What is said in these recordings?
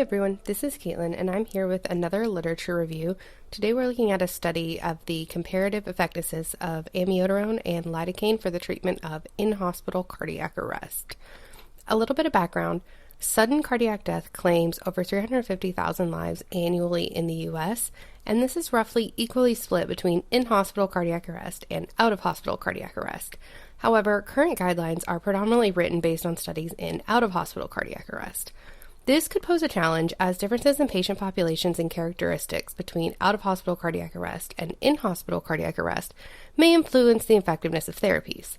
Hey everyone, this is Caitlin, and I'm here with another literature review. Today we're looking at a study of the comparative effectiveness of amiodarone and lidocaine for the treatment of in-hospital cardiac arrest. A little bit of background. Sudden cardiac death claims over 350,000 lives annually in the U.S., and this is roughly equally split between in-hospital cardiac arrest and out-of-hospital cardiac arrest. However, current guidelines are predominantly written based on studies in out-of-hospital cardiac arrest. This could pose a challenge as differences in patient populations and characteristics between out-of-hospital cardiac arrest and in-hospital cardiac arrest may influence the effectiveness of therapies.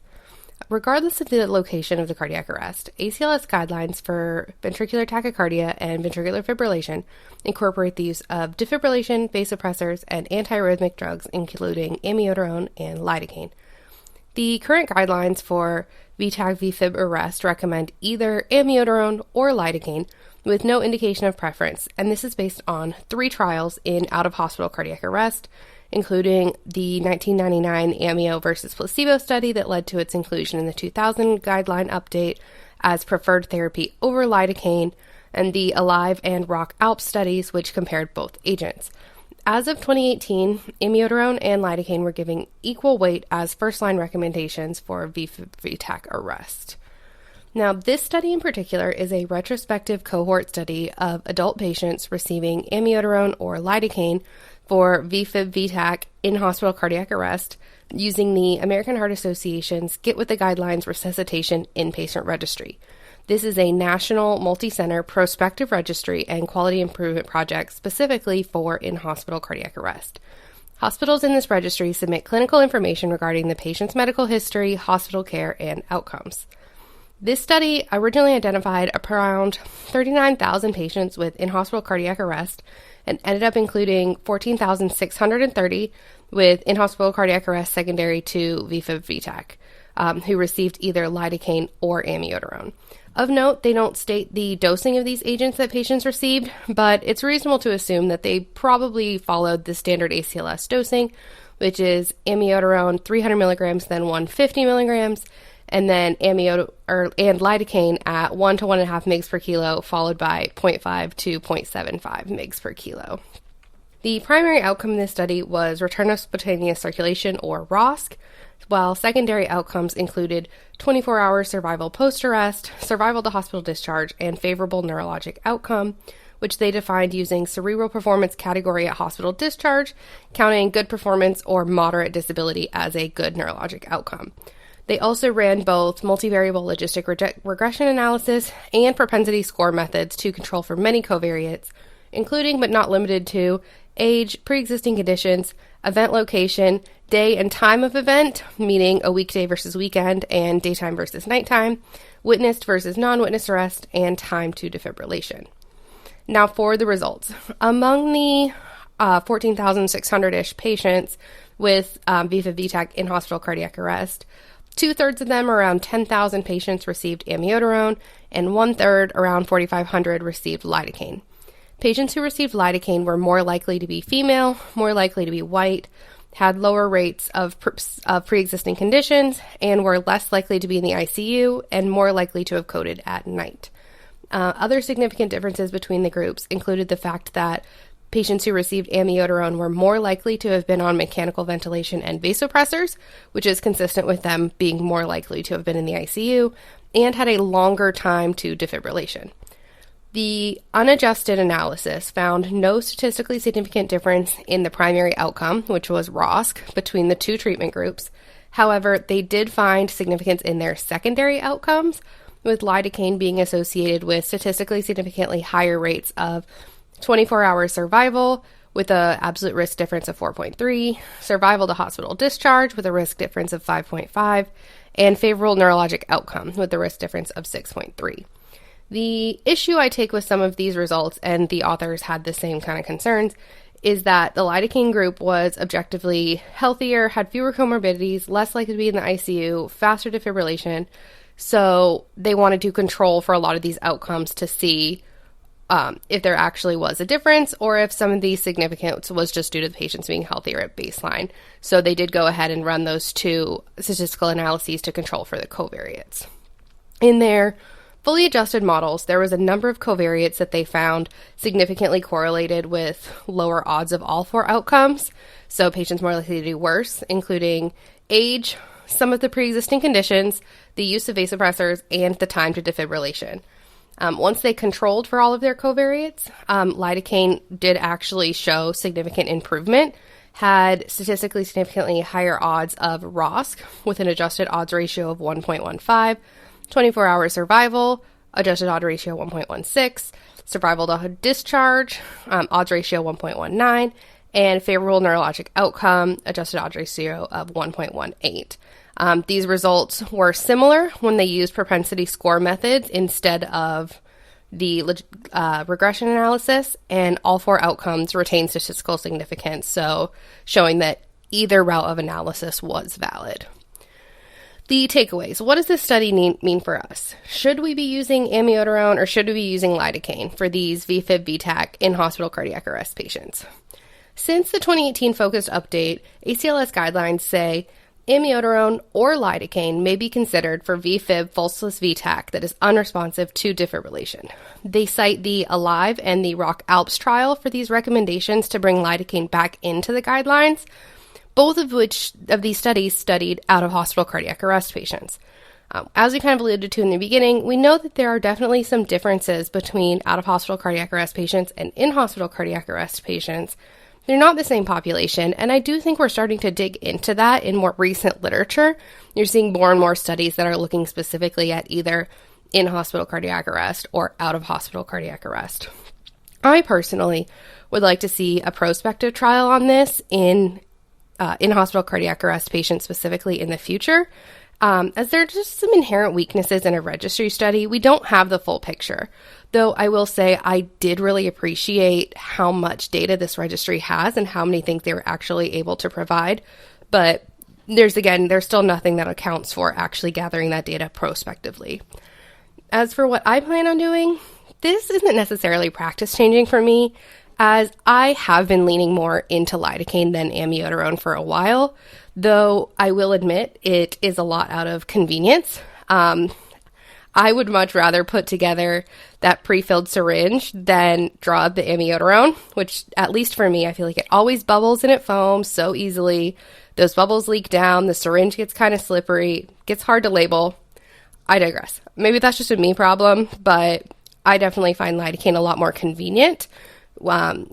Regardless of the location of the cardiac arrest, ACLS guidelines for ventricular tachycardia and ventricular fibrillation incorporate the use of defibrillation, vasopressors, and antiarrhythmic drugs, including amiodarone and lidocaine. The current guidelines for VTAC VFib arrest recommend either amiodarone or lidocaine with no indication of preference, and this is based on 3 trials in out-of-hospital cardiac arrest, including the 1999 amio versus placebo study that led to its inclusion in the 2000 guideline update as preferred therapy over lidocaine, and the ALIVE and ROCK-ALP studies, which compared both agents. As of 2018, amiodarone and lidocaine were given equal weight as first-line recommendations for VTAC arrest. Now, this study in particular is a retrospective cohort study of adult patients receiving amiodarone or lidocaine for VFib-VTAC in-hospital cardiac arrest using the American Heart Association's Get With the Guidelines Resuscitation Inpatient Registry. This is a national, multi-center, prospective registry and quality improvement project specifically for in-hospital cardiac arrest. Hospitals in this registry submit clinical information regarding the patient's medical history, hospital care, and outcomes. This study originally identified around 39,000 patients with in-hospital cardiac arrest and ended up including 14,630 with in-hospital cardiac arrest secondary to VFib-VTAC, who received either lidocaine or amiodarone. Of note, they don't state the dosing of these agents that patients received, but it's reasonable to assume that they probably followed the standard ACLS dosing, which is amiodarone 300 milligrams, then 150 milligrams, and then and lidocaine at 1 to 1.5 mg per kilo, followed by 0.5 to 0.75 mg per kilo. The primary outcome in this study was return of spontaneous circulation, or ROSC, while secondary outcomes included 24-hour survival post-arrest, survival to hospital discharge, and favorable neurologic outcome, which they defined using cerebral performance category at hospital discharge, counting good performance or moderate disability as a good neurologic outcome. They also ran both multivariable logistic regression analysis and propensity score methods to control for many covariates, including but not limited to age, pre-existing conditions, event location, day and time of event, meaning a weekday versus weekend and daytime versus nighttime, witnessed versus non-witnessed arrest, and time to defibrillation. Now for the results. Among the 14,600-ish patients with VFib-VTAC in-hospital cardiac arrest, 2/3 of them, around 10,000 patients, received amiodarone, and 1/3, around 4,500, received lidocaine. Patients who received lidocaine were more likely to be female, more likely to be white, had lower rates of pre-existing conditions, and were less likely to be in the ICU and more likely to have coded at night. Other significant differences between the groups included the fact that patients who received amiodarone were more likely to have been on mechanical ventilation and vasopressors, which is consistent with them being more likely to have been in the ICU, and had a longer time to defibrillation. The unadjusted analysis found no statistically significant difference in the primary outcome, which was ROSC, between the 2 treatment groups. However, they did find significance in their secondary outcomes, with lidocaine being associated with statistically significantly higher rates of 24-hour survival with an absolute risk difference of 4.3, survival to hospital discharge with a risk difference of 5.5, and favorable neurologic outcome with a risk difference of 6.3. The issue I take with some of these results, and the authors had the same kind of concerns, is that the lidocaine group was objectively healthier, had fewer comorbidities, less likely to be in the ICU, faster defibrillation, so they wanted to control for a lot of these outcomes to see if there actually was a difference or if some of the significance was just due to the patients being healthier at baseline. So they did go ahead and run those 2 statistical analyses to control for the covariates. In their fully adjusted models, there was a number of covariates that they found significantly correlated with lower odds of all four outcomes. So patients more likely to do worse, including age, some of the pre-existing conditions, the use of vasopressors, and the time to defibrillation. Once they controlled for all of their covariates, lidocaine did actually show significant improvement, had statistically significantly higher odds of ROSC with an adjusted odds ratio of 1.15, 24-hour survival, adjusted odds ratio 1.16, survival to discharge, odds ratio 1.19, and favorable neurologic outcome, adjusted odds ratio of 1.18. These results were similar when they used propensity score methods instead of the regression analysis, and all four outcomes retained statistical significance, so showing that either route of analysis was valid. The takeaways. What does this study mean for us? Should we be using amiodarone or should we be using lidocaine for these VFib, VTAC in-hospital cardiac arrest patients? Since the 2018 focused update, ACLS guidelines say amiodarone or lidocaine may be considered for VFib pulseless VTAC that is unresponsive to defibrillation. They cite the ALIVE and the ROC-ALPS trial for these recommendations to bring lidocaine back into the guidelines, both of which of these studies studied out-of-hospital cardiac arrest patients. As we kind of alluded to in the beginning, we know that there are definitely some differences between out-of-hospital cardiac arrest patients and in-hospital cardiac arrest patients. They're not the same population, and I do think we're starting to dig into that in more recent literature. You're seeing more and more studies that are looking specifically at either in-hospital cardiac arrest or out-of-hospital cardiac arrest. I personally would like to see a prospective trial on this in hospital cardiac arrest patients specifically in the future. As there are just some inherent weaknesses in a registry study, we don't have the full picture. Though I will say I did really appreciate how much data this registry has and how many things they were actually able to provide. But there's still nothing that accounts for actually gathering that data prospectively. As for what I plan on doing, this isn't necessarily practice changing for me, as I have been leaning more into lidocaine than amiodarone for a while, though I will admit it is a lot out of convenience. I would much rather put together that pre-filled syringe than draw up the amiodarone, which, at least for me, I feel like it always bubbles and it foams so easily. Those bubbles leak down, the syringe gets kind of slippery, gets hard to label. I digress. Maybe that's just a me problem, but I definitely find lidocaine a lot more convenient.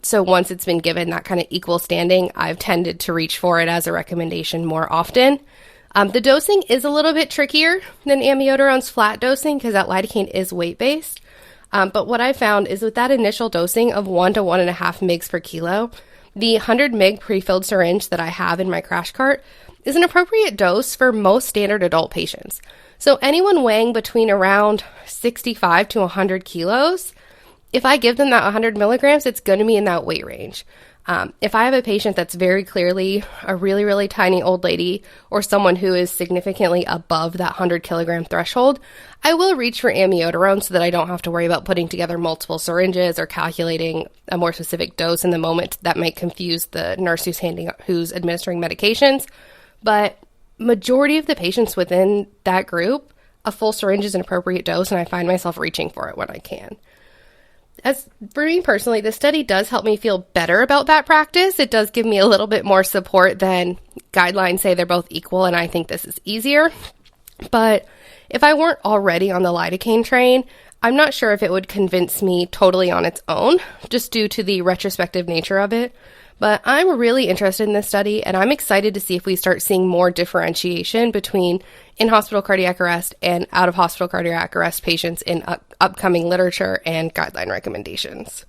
So once it's been given that kind of equal standing, I've tended to reach for it as a recommendation more often. The dosing is a little bit trickier than amiodarone's flat dosing because that lidocaine is weight-based. But what I found is with that initial dosing of 1 to 1.5 mg per kilo, the 100 mg pre-filled syringe that I have in my crash cart is an appropriate dose for most standard adult patients. So anyone weighing between around 65 to 100 kilos, if I give them that 100 milligrams, it's going to be in that weight range. If I have a patient that's very clearly a really, really tiny old lady or someone who is significantly above that 100 kilogram threshold, I will reach for amiodarone so that I don't have to worry about putting together multiple syringes or calculating a more specific dose in the moment that might confuse the nurse who's administering medications. But majority of the patients within that group, a full syringe is an appropriate dose, and I find myself reaching for it when I can. As for me personally, the study does help me feel better about that practice. It does give me a little bit more support than guidelines say they're both equal, and I think this is easier. But if I weren't already on the lidocaine train, I'm not sure if it would convince me totally on its own, just due to the retrospective nature of it. But I'm really interested in this study, and I'm excited to see if we start seeing more differentiation between in-hospital cardiac arrest and out-of-hospital cardiac arrest patients in upcoming literature and guideline recommendations.